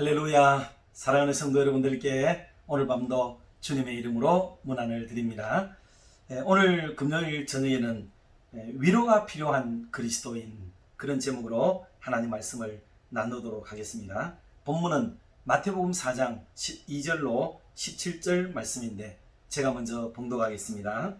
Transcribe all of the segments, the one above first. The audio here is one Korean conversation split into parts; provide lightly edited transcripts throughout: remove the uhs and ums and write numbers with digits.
할렐루야. 사랑하는 성도 여러분들께 오늘 밤도 주님의 이름으로 문안을 드립니다. 오늘 금요일 저녁에는 위로가 필요한 그리스도인, 그런 제목으로 하나님 말씀을 나누도록 하겠습니다. 본문은 마태복음 4장 12절로 17절 말씀인데 제가 먼저 봉독하겠습니다.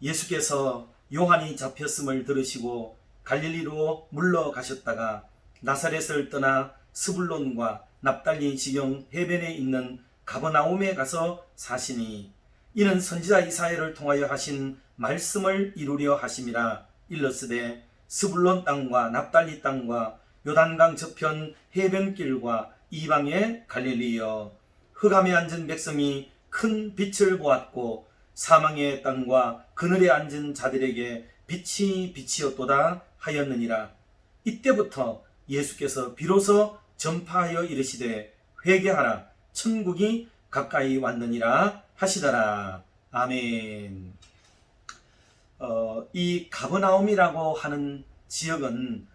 예수께서 요한이 잡혔음을 들으시고 갈릴리로 물러가셨다가 나사렛을 떠나 스불론과 납달리 지경 해변에 있는 가버나움에 가서 사시니 이는 선지자 이사야를 통하여 하신 말씀을 이루려 하심이라. 일러스되 스불론 땅과 납달리 땅과 요단강 저편 해변길과 이방의 갈릴리여, 흑암에 앉은 백성이 큰 빛을 보았고 사망의 땅과 그늘에 앉은 자들에게 빛이 빛이었도다 하였느니라. 이때부터 예수께서 비로소 전파하여 이르시되 회개하라, 천국이 가까이 왔느니라 하시더라. 아멘. 이 가버나움이라고 하는 지역은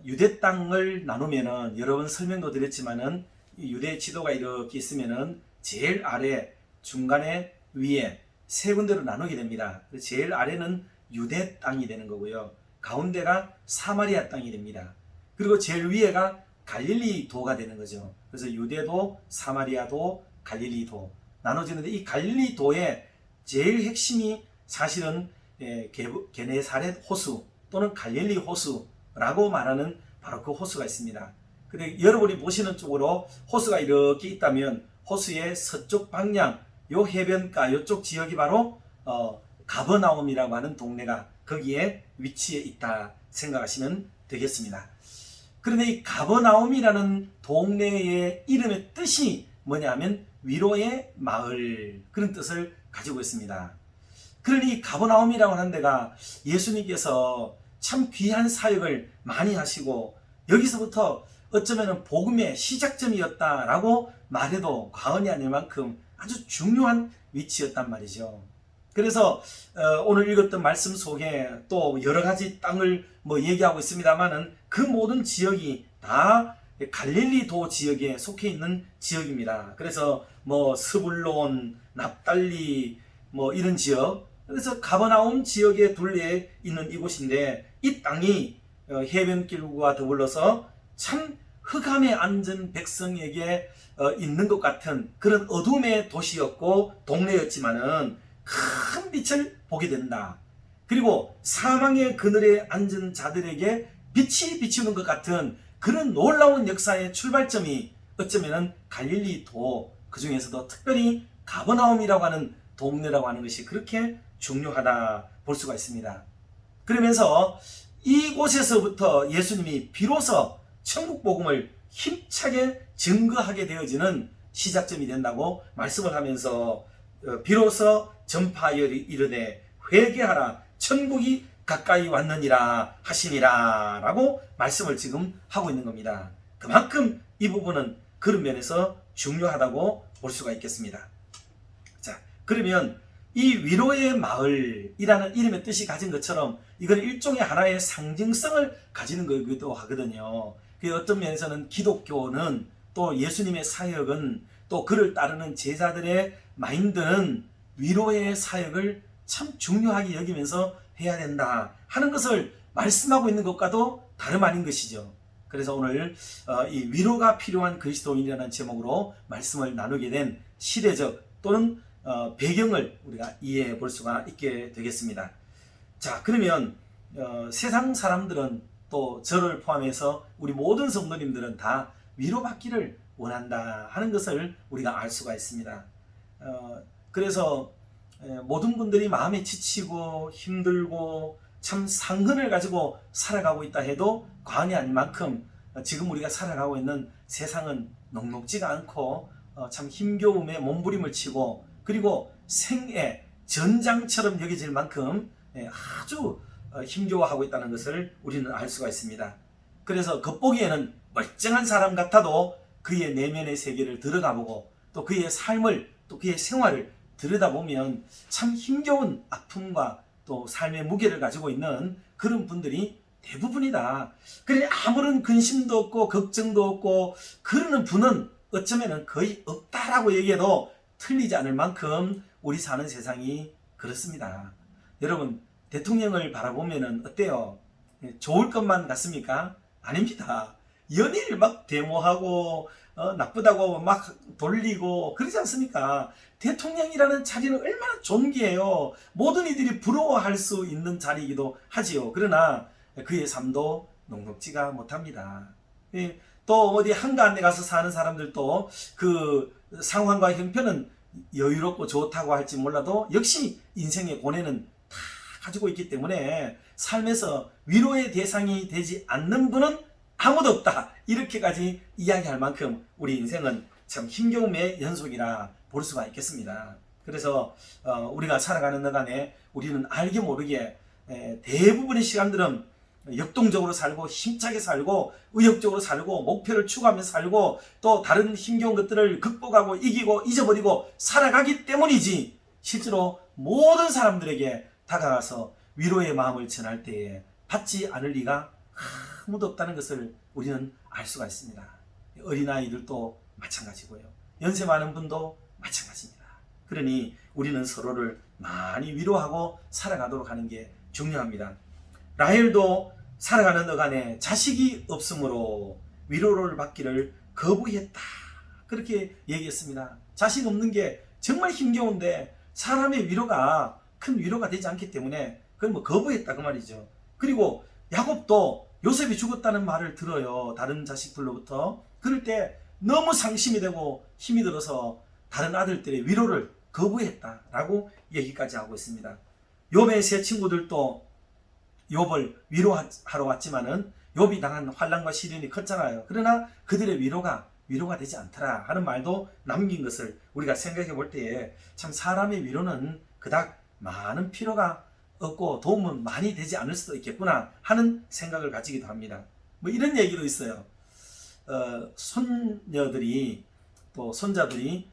유대 땅을 나누면은, 여러 번 설명도 드렸지만은 유대 지도가 이렇게 있으면은 제일 아래, 중간에, 위에 세 군데로 나누게 됩니다. 제일 아래는 유대 땅이 되는 거고요, 가운데가 사마리아 땅이 됩니다. 그리고 제일 위에가 갈릴리도가 되는 거죠. 그래서 유대도, 사마리아도, 갈릴리도 나눠지는데, 이 갈릴리도의 제일 핵심이 사실은 게네사렛 호수 또는 갈릴리 호수라고 말하는 바로 그 호수가 있습니다. 근데 여러분이 보시는 쪽으로 호수가 이렇게 있다면 호수의 서쪽 방향, 요 해변가 요쪽 지역이 바로 가버나움이라고 하는 동네가 거기에 위치해 있다 생각하시면 되겠습니다. 그런데 이 가버나움이라는 동네의 이름의 뜻이 뭐냐면 위로의 마을, 그런 뜻을 가지고 있습니다. 그러니 이 가버나움이라고 하는 데가 예수님께서 참 귀한 사역을 많이 하시고 여기서부터 어쩌면 복음의 시작점이었다라고 말해도 과언이 아닐 만큼 아주 중요한 위치였단 말이죠. 그래서 오늘 읽었던 말씀 속에 또 여러 가지 땅을 얘기하고 있습니다만은 그 모든 지역이 다 갈릴리도 지역에 속해 있는 지역입니다. 그래서 스불론, 납달리 이런 지역, 그래서 가버나움 지역에 둘레 있는 이곳인데, 이 땅이 해변길과 더불어서 참 흑암에 앉은 백성에게 있는 것 같은 그런 어둠의 도시였고 동네였지만은 큰 빛을 보게 된다. 그리고 사망의 그늘에 앉은 자들에게 빛이 비추는 것 같은 그런 놀라운 역사의 출발점이 어쩌면 갈릴리도, 그 중에서도 특별히 가버나움이라고 하는 동네라고 하는 것이 그렇게 중요하다 볼 수가 있습니다. 그러면서 이곳에서부터 예수님이 비로소 천국 복음을 힘차게 증거하게 되어지는 시작점이 된다고 말씀을 하면서 비로소 전파하여 이르되 회개하라, 천국이 가까이 왔느니라 하시니라 라고 말씀을 지금 하고 있는 겁니다. 그만큼 이 부분은 그런 면에서 중요하다고 볼 수가 있겠습니다. 자, 그러면 이 위로의 마을이라는 이름의 뜻이 가진 것처럼 이건 일종의 하나의 상징성을 가지는 거기도 하거든요. 그 어떤 면에서는 기독교는, 또 예수님의 사역은, 또 그를 따르는 제자들의 마인드는 위로의 사역을 참 중요하게 여기면서 해야 된다 하는 것을 말씀하고 있는 것과도 다름 아닌 것이죠. 그래서 오늘 이 위로가 필요한 그리스도인이라는 제목으로 말씀을 나누게 된 시대적 또는 배경을 우리가 이해해 볼 수가 있게 되겠습니다. 자, 그러면 세상 사람들은, 또 저를 포함해서 우리 모든 성도님들은 다 위로받기를 원한다 하는 것을 우리가 알 수가 있습니다. 그래서 모든 분들이 마음에 지치고 힘들고 참 상흔을 가지고 살아가고 있다 해도 과언이 아닐 만큼 지금 우리가 살아가고 있는 세상은 녹록지가 않고 참 힘겨움에 몸부림을 치고, 그리고 생애 전장처럼 여겨질 만큼 아주 힘겨워하고 있다는 것을 우리는 알 수가 있습니다. 그래서 겉보기에는 멀쩡한 사람 같아도 그의 내면의 세계를 들여다보고 또 그의 삶을, 또 그의 생활을 들여다보면 참 힘겨운 아픔과 또 삶의 무게를 가지고 있는 그런 분들이 대부분이다. 그래 아무런 근심도 없고 걱정도 없고 그러는 분은 어쩌면 거의 없다라고 얘기해도 틀리지 않을 만큼 우리 사는 세상이 그렇습니다. 여러분 대통령을 바라보면 어때요? 좋을 것만 같습니까? 아닙니다. 연일 막 데모하고 나쁘다고 막 돌리고 그러지 않습니까? 대통령이라는 자리는 얼마나 존귀해요. 모든 이들이 부러워할 수 있는 자리이기도 하지요. 그러나 그의 삶도 녹록지가 못합니다. 또 어디 한가한데 가서 사는 사람들도 그 상황과 형편은 여유롭고 좋다고 할지 몰라도 역시 인생의 고뇌는 다 가지고 있기 때문에 삶에서 위로의 대상이 되지 않는 분은 아무도 없다. 이렇게까지 이야기할 만큼 우리 인생은 참 힘겨움의 연속이라 볼 수가 있겠습니다. 그래서 우리가 살아가는 동안에 우리는 알게 모르게 대부분의 시간들은 역동적으로 살고 힘차게 살고 의욕적으로 살고 목표를 추구하면서 살고 또 다른 힘겨운 것들을 극복하고 이기고 잊어버리고 살아가기 때문이지 실제로 모든 사람들에게 다가가서 위로의 마음을 전할 때에 받지 않을 리가 아무도 없다는 것을 우리는 알 수가 있습니다. 어린아이들도 마찬가지고요. 연세 많은 분도 마찬가지입니다. 그러니 우리는 서로를 많이 위로하고 살아가도록 하는 게 중요합니다. 라헬도 살아가는 어간에 자식이 없으므로 위로를 받기를 거부했다. 그렇게 얘기했습니다. 자식 없는 게 정말 힘겨운데 사람의 위로가 큰 위로가 되지 않기 때문에 그건 뭐 거부했다 그 말이죠. 그리고 야곱도 요셉이 죽었다는 말을 들어요. 다른 자식들로부터. 그럴 때 너무 상심이 되고 힘이 들어서 다른 아들들의 위로를 거부했다라고 얘기까지 하고 있습니다. 욥의 세 친구들도 욥을 위로하러 왔지만은 욥이 당한 환난과 시련이 컸잖아요. 그러나 그들의 위로가 되지 않더라 하는 말도 남긴 것을 우리가 생각해 볼 때에 참 사람의 위로는 그닥 많은 필요가 없고 도움은 많이 되지 않을 수도 있겠구나 하는 생각을 가지기도 합니다. 뭐 이런 얘기도 있어요. 손녀들이 또 손자들이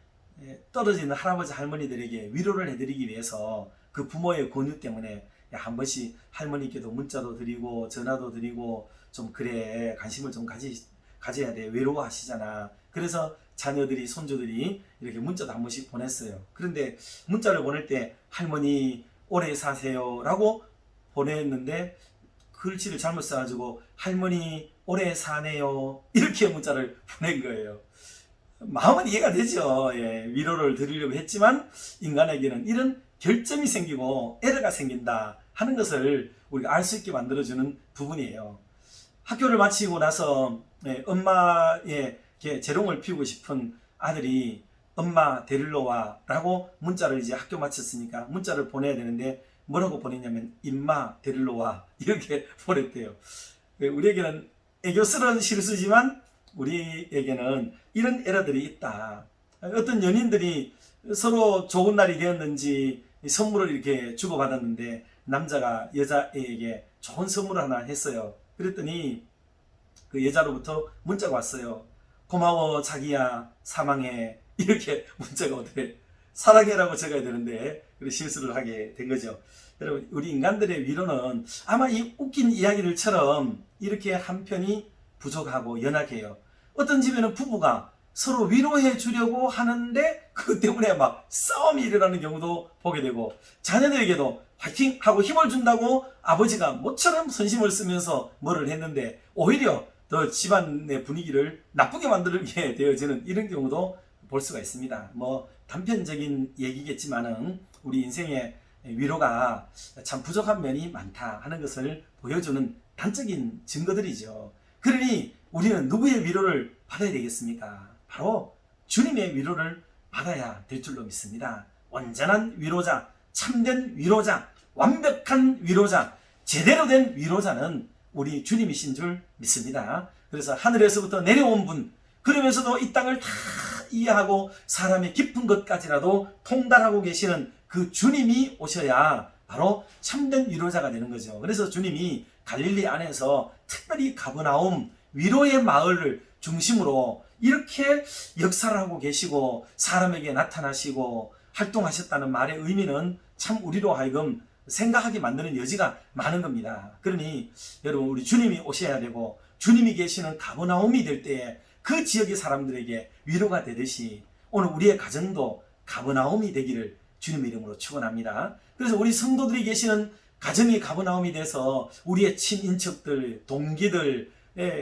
떨어지는 할아버지 할머니들에게 위로를 해드리기 위해서 그 부모의 권유 때문에 한 번씩 할머니께도 문자도 드리고 전화도 드리고 좀 그래 관심을 좀 가져야 돼 외로워하시잖아. 그래서 자녀들이 손주들이 이렇게 문자도 한 번씩 보냈어요. 그런데 문자를 보낼 때 할머니 오래 사세요 라고 보냈는데 글씨를 잘못 써가지고 할머니 오래 사네요 이렇게 문자를 보낸 거예요. 마음은 이해가 되죠. 위로를 드리려고 했지만 인간에게는 이런 결점이 생기고 에러가 생긴다 하는 것을 우리가 알 수 있게 만들어주는 부분이에요. 학교를 마치고 나서 엄마의 재롱을 피우고 싶은 아들이 엄마 데리러 와 라고 문자를 이제 학교 마쳤으니까 문자를 보내야 되는데 뭐라고 보냈냐면 임마 데리러 와 이렇게 보냈대요. 우리에게는 애교스러운 실수지만 우리에게는 이런 에러들이 있다. 어떤 연인들이 서로 좋은 날이 되었는지 선물을 이렇게 주고받았는데 남자가 여자에게 좋은 선물을 하나 했어요. 그랬더니 그 여자로부터 문자가 왔어요. 고마워 자기야 사랑해 이렇게 문자가 오더래. 사랑해라고 적어야 되는데 실수를 하게 된 거죠. 여러분 우리 인간들의 위로는 아마 이 웃긴 이야기들처럼 이렇게 한편이 부족하고 연약해요. 어떤 집에는 부부가 서로 위로해 주려고 하는데 그것 때문에 막 싸움이 일어나는 경우도 보게 되고 자녀들에게도 화이팅 하고 힘을 준다고 아버지가 모처럼 선심을 쓰면서 뭐를 했는데 오히려 더 집안의 분위기를 나쁘게 만들게 되어지는 이런 경우도 볼 수가 있습니다. 뭐 단편적인 얘기겠지만은 우리 인생의 위로가 참 부족한 면이 많다 하는 것을 보여주는 단적인 증거들이죠. 그러니 우리는 누구의 위로를 받아야 되겠습니까? 바로 주님의 위로를 받아야 될 줄로 믿습니다. 온전한 위로자, 참된 위로자, 완벽한 위로자, 제대로 된 위로자는 우리 주님이신 줄 믿습니다. 그래서 하늘에서부터 내려온 분, 그러면서도 이 땅을 다 이해하고 사람의 깊은 것까지라도 통달하고 계시는 그 주님이 오셔야 바로 참된 위로자가 되는 거죠. 그래서 주님이 갈릴리 안에서 특별히 가버나움 위로의 마을을 중심으로 이렇게 역사를 하고 계시고 사람에게 나타나시고 활동하셨다는 말의 의미는 참 우리로 하여금 생각하게 만드는 여지가 많은 겁니다. 그러니 여러분, 우리 주님이 오셔야 되고 주님이 계시는 가버나움이 될 때에 그 지역의 사람들에게 위로가 되듯이 오늘 우리의 가정도 가버나움이 되기를 주님의 이름으로 축원합니다. 그래서 우리 성도들이 계시는 가정이 가버나움이 돼서 우리의 친인척들, 동기들,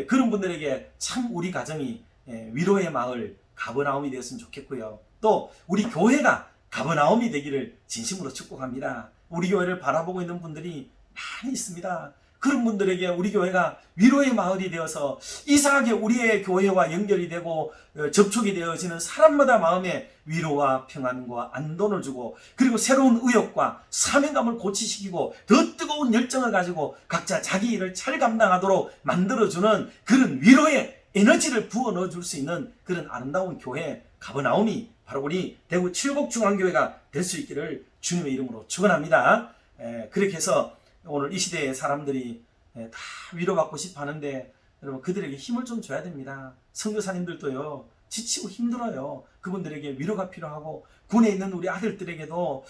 그런 분들에게 참 우리 가정이 위로의 마을 가버나움이 되었으면 좋겠고요. 또 우리 교회가 가버나움이 되기를 진심으로 축복합니다. 우리 교회를 바라보고 있는 분들이 많이 있습니다. 그런 분들에게 우리 교회가 위로의 마을이 되어서 이상하게 우리의 교회와 연결이 되고 접촉이 되어지는 사람마다 마음에 위로와 평안과 안돈을 주고, 그리고 새로운 의욕과 사명감을 고취시키고 더 뜨거운 열정을 가지고 각자 자기 일을 잘 감당하도록 만들어주는 그런 위로의 에너지를 부어 넣어줄 수 있는 그런 아름다운 교회 가버나움이 바로 우리 대구 칠곡중앙교회가 될 수 있기를 주님의 이름으로 축원합니다. 그렇게 해서 오늘 이 시대의 사람들이 다 위로받고 싶어 하는데, 여러분, 그들에게 힘을 좀 줘야 됩니다. 선교사님들도요, 지치고 힘들어요. 그분들에게 위로가 필요하고, 군에 있는 우리 아들들에게도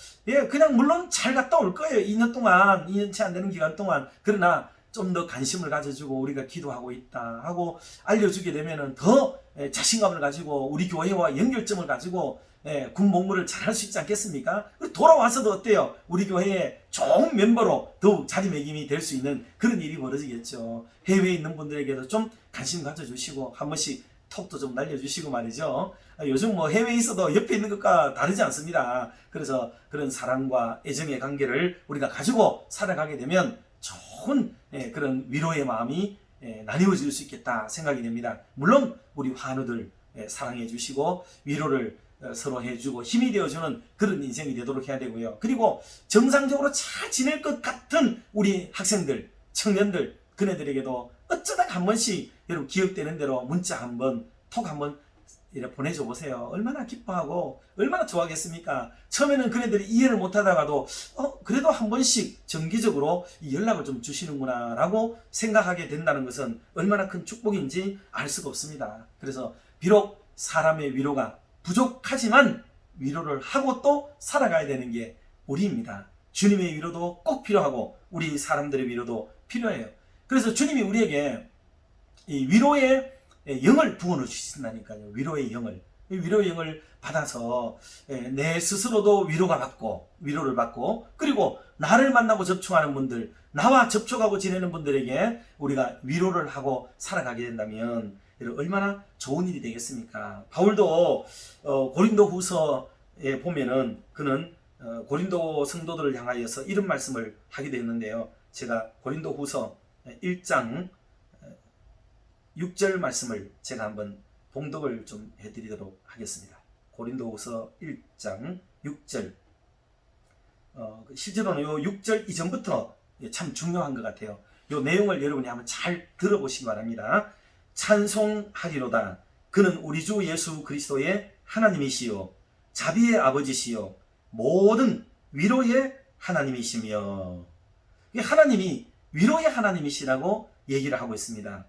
그냥 물론 잘 갔다 올 거예요. 2년 동안, 2년치 안 되는 기간 동안. 그러나 좀 더 관심을 가져주고 우리가 기도하고 있다 하고 알려주게 되면은 더 자신감을 가지고 우리 교회와 연결점을 가지고 군 복무를 잘 할 수 있지 않겠습니까? 돌아와서도 어때요? 우리 교회의 좋은 멤버로 더욱 자리매김이 될 수 있는 그런 일이 벌어지겠죠. 해외에 있는 분들에게도 좀 관심 가져주시고 한 번씩 톡도 좀 날려주시고 말이죠. 요즘 뭐 해외에 있어도 옆에 있는 것과 다르지 않습니다. 그래서 그런 사랑과 애정의 관계를 우리가 가지고 살아가게 되면 좋은 그런 위로의 마음이 나뉘어질 수 있겠다 생각이 됩니다. 물론 우리 환우들 사랑해 주시고 위로를 서로 해주고 힘이 되어주는 그런 인생이 되도록 해야 되고요. 그리고 정상적으로 잘 지낼 것 같은 우리 학생들, 청년들, 그네들에게도 어쩌다 한 번씩 여러분 기억되는 대로 문자 한번, 톡 한번 이렇게 보내줘 보세요. 얼마나 기뻐하고 얼마나 좋아하겠습니까? 처음에는 그네들이 이해를 못하다가도 그래도 한 번씩 정기적으로 연락을 좀 주시는구나 라고 생각하게 된다는 것은 얼마나 큰 축복인지 알 수가 없습니다. 그래서 비록 사람의 위로가 부족하지만 위로를 하고 또 살아가야 되는 게 우리입니다. 주님의 위로도 꼭 필요하고 우리 사람들의 위로도 필요해요. 그래서 주님이 우리에게 이 위로의 영을 부어넣어 주신다니까요. 위로의 영을. 위로의 영을 받아서 내 스스로도 위로를 받고 그리고 나를 만나고 접촉하는 분들, 나와 접촉하고 지내는 분들에게 우리가 위로를 하고 살아가게 된다면 얼마나 좋은 일이 되겠습니까? 바울도 고린도 후서에 보면은 그는 고린도 성도들을 향하여서 이런 말씀을 하기도 했는데요. 제가 고린도 후서 1장 6절 말씀을 제가 한번 봉독을 좀 해드리도록 하겠습니다. 고린도후서 1장 6절. 실제로는 요 6절 이전부터 참 중요한 것 같아요. 요 내용을 여러분이 한번 잘 들어보시기 바랍니다. 찬송하리로다. 그는 우리 주 예수 그리스도의 하나님이시요 자비의 아버지시요 모든 위로의 하나님이시며, 하나님이 위로의 하나님이시라고 얘기를 하고 있습니다.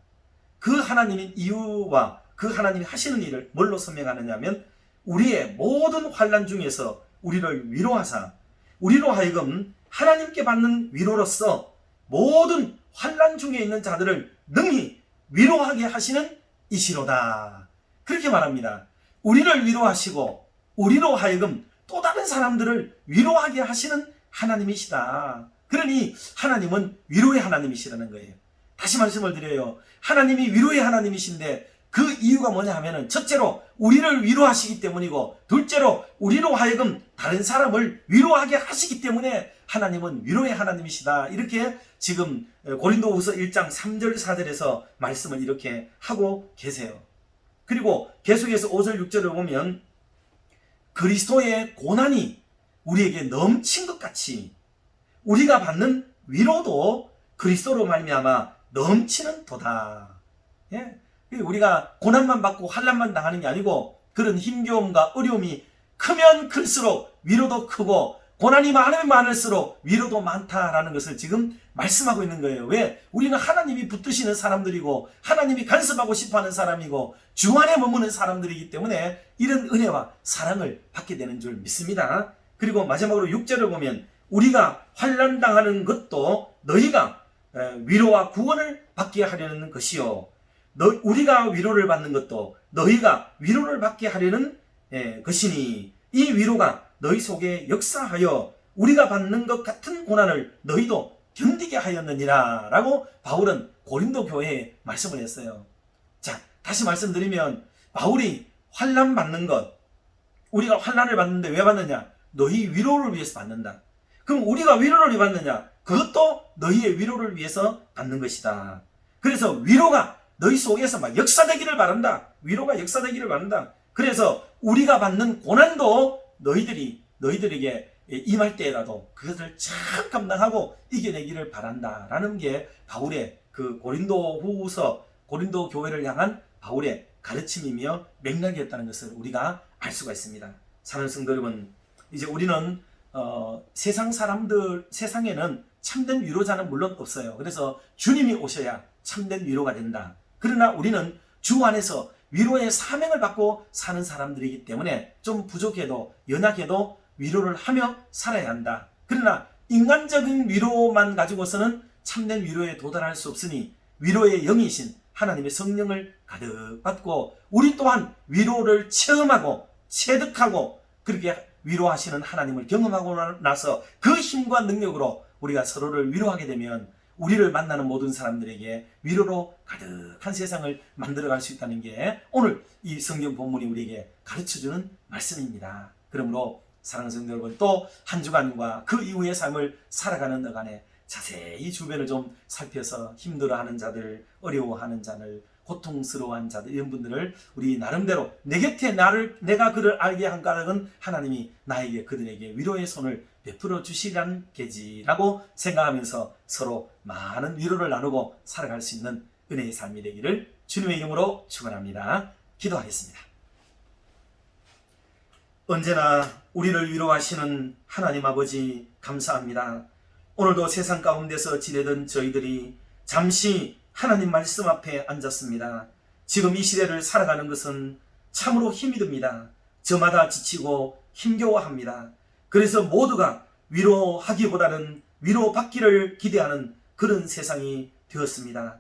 그 하나님인 이유와 그 하나님이 하시는 일을 뭘로 설명하느냐 하면 우리의 모든 환난 중에서 우리를 위로하사 우리로 하여금 하나님께 받는 위로로서 모든 환난 중에 있는 자들을 능히 위로하게 하시는 이시로다. 그렇게 말합니다. 우리를 위로하시고 우리로 하여금 또 다른 사람들을 위로하게 하시는 하나님이시다. 그러니 하나님은 위로의 하나님이시라는 거예요. 다시 말씀을 드려요. 하나님이 위로의 하나님이신데 그 이유가 뭐냐 하면은 첫째로 우리를 위로하시기 때문이고, 둘째로 우리로 하여금 다른 사람을 위로하게 하시기 때문에 하나님은 위로의 하나님이시다. 이렇게 지금 고린도후서 1장 3절 4절에서 말씀을 이렇게 하고 계세요. 그리고 계속해서 5절 6절을 보면 그리스도의 고난이 우리에게 넘친 것 같이 우리가 받는 위로도 그리스도로 말미암아 넘치는 도다. 예? 우리가 고난만 받고 환난만 당하는 게 아니고 그런 힘겨움과 어려움이 크면 클수록 위로도 크고 고난이 많으면 많을수록 위로도 많다라는 것을 지금 말씀하고 있는 거예요. 왜? 우리는 하나님이 붙드시는 사람들이고 하나님이 간섭하고 싶어하는 사람이고 주 안에 머무는 사람들이기 때문에 이런 은혜와 사랑을 받게 되는 줄 믿습니다. 그리고 마지막으로 6절을 보면 우리가 환난 당하는 것도 너희가 위로와 구원을 받게 하려는 것이요, 우리가 위로를 받는 것도 너희가 위로를 받게 하려는 것이니 이 위로가 너희 속에 역사하여 우리가 받는 것 같은 고난을 너희도 견디게 하였느니라 라고 바울은 고린도 교회에 말씀을 했어요. 자, 다시 말씀드리면 바울이 환난 받는 것, 우리가 환난을 받는데 왜 받느냐? 너희 위로를 위해서 받는다. 그럼 우리가 위로를 왜 받느냐? 그것도 너희의 위로를 위해서 받는 것이다. 그래서 위로가 너희 속에서 막 역사되기를 바란다. 위로가 역사되기를 바란다. 그래서 우리가 받는 고난도 너희들에게 임할 때라도 그것을 잘 감당하고 이겨내기를 바란다 라는 게 바울의 그 고린도 교회를 향한 바울의 가르침이며 맥락이었다는 것을 우리가 알 수가 있습니다. 사랑하는 성도 여러분, 이제 우리는 세상에는 참된 위로자는 물론 없어요. 그래서 주님이 오셔야 참된 위로가 된다. 그러나 우리는 주 안에서 위로의 사명을 받고 사는 사람들이기 때문에 좀 부족해도 연약해도 위로를 하며 살아야 한다. 그러나 인간적인 위로만 가지고서는 참된 위로에 도달할 수 없으니 위로의 영이신 하나님의 성령을 가득 받고 우리 또한 위로를 체험하고 체득하고 그렇게 위로하시는 하나님을 경험하고 나서 그 힘과 능력으로 우리가 서로를 위로하게 되면 우리를 만나는 모든 사람들에게 위로로 가득한 세상을 만들어갈 수 있다는 게 오늘 이 성경 본문이 우리에게 가르쳐주는 말씀입니다. 그러므로 사랑하는 성도 여러분, 또 한 주간과 그 이후의 삶을 살아가는 너간에 자세히 주변을 좀 살펴서 힘들어하는 자들, 어려워하는 자들, 고통스러워한 자들, 이런 분들을 우리 나름대로 내 곁에 내가 그를 알게 한 까닭은 하나님이 나에게 그들에게 위로의 손을 베풀어 주시란 게지라고 생각하면서 서로 많은 위로를 나누고 살아갈 수 있는 은혜의 삶이 되기를 주님의 이름으로 축원합니다. 기도하겠습니다. 언제나 우리를 위로하시는 하나님 아버지 감사합니다. 오늘도 세상 가운데서 지내던 저희들이 잠시 하나님 말씀 앞에 앉았습니다. 지금 이 시대를 살아가는 것은 참으로 힘이 듭니다. 저마다 지치고 힘겨워합니다. 그래서 모두가 위로하기보다는 위로받기를 기대하는 그런 세상이 되었습니다.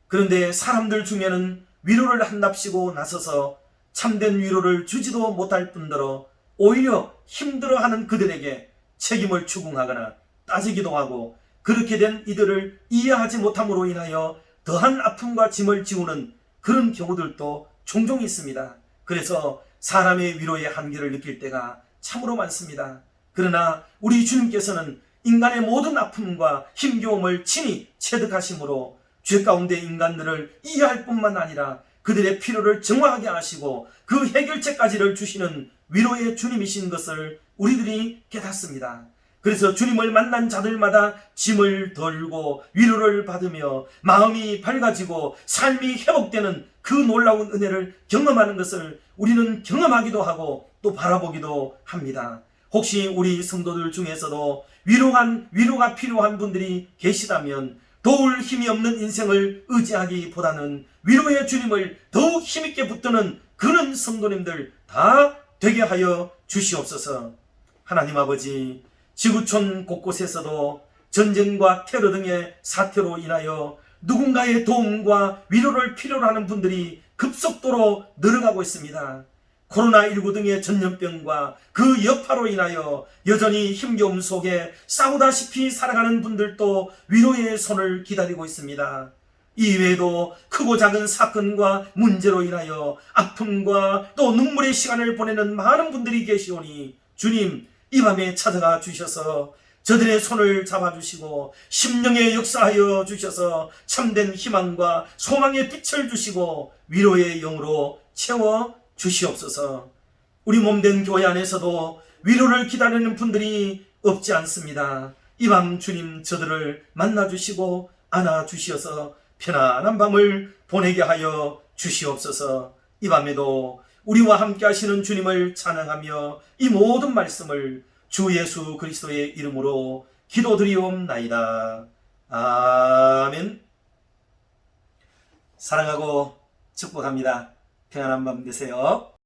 그런데 사람들 중에는 위로를 한답시고 나서서 참된 위로를 주지도 못할 뿐더러 오히려 힘들어하는 그들에게 책임을 추궁하거나 따지기도 하고 그렇게 된 이들을 이해하지 못함으로 인하여 더한 아픔과 짐을 지우는 그런 경우들도 종종 있습니다. 그래서 사람의 위로의 한계를 느낄 때가 참으로 많습니다. 그러나 우리 주님께서는 인간의 모든 아픔과 힘겨움을 친히 체득하심으로 죄 가운데 인간들을 이해할 뿐만 아니라 그들의 필요를 정확하게 아시고 그 해결책까지를 주시는 위로의 주님이신 것을 우리들이 깨닫습니다. 그래서 주님을 만난 자들마다 짐을 덜고 위로를 받으며 마음이 밝아지고 삶이 회복되는 그 놀라운 은혜를 경험하는 것을 우리는 경험하기도 하고 또 바라보기도 합니다. 혹시 우리 성도들 중에서도 위로가 필요한 분들이 계시다면 도울 힘이 없는 인생을 의지하기보다는 위로의 주님을 더욱 힘있게 붙드는 그런 성도님들 다 되게 하여 주시옵소서. 하나님 아버지, 지구촌 곳곳에서도 전쟁과 테러 등의 사태로 인하여 누군가의 도움과 위로를 필요로 하는 분들이 급속도로 늘어가고 있습니다. 코로나19 등의 전염병과 그 여파로 인하여 여전히 힘겨움 속에 싸우다시피 살아가는 분들도 위로의 손을 기다리고 있습니다. 이외에도 크고 작은 사건과 문제로 인하여 아픔과 또 눈물의 시간을 보내는 많은 분들이 계시오니 주님, 이 밤에 찾아가 주셔서 저들의 손을 잡아주시고 심령에 역사하여 주셔서 참된 희망과 소망의 빛을 주시고 위로의 영으로 채워 주시옵소서. 우리 몸된 교회 안에서도 위로를 기다리는 분들이 없지 않습니다. 이 밤 주님 저들을 만나주시고 안아주시어서 편안한 밤을 보내게 하여 주시옵소서. 이 밤에도 우리와 함께 하시는 주님을 찬양하며 이 모든 말씀을 주 예수 그리스도의 이름으로 기도드리옵나이다. 아멘. 사랑하고 축복합니다. 평안한 밤 되세요.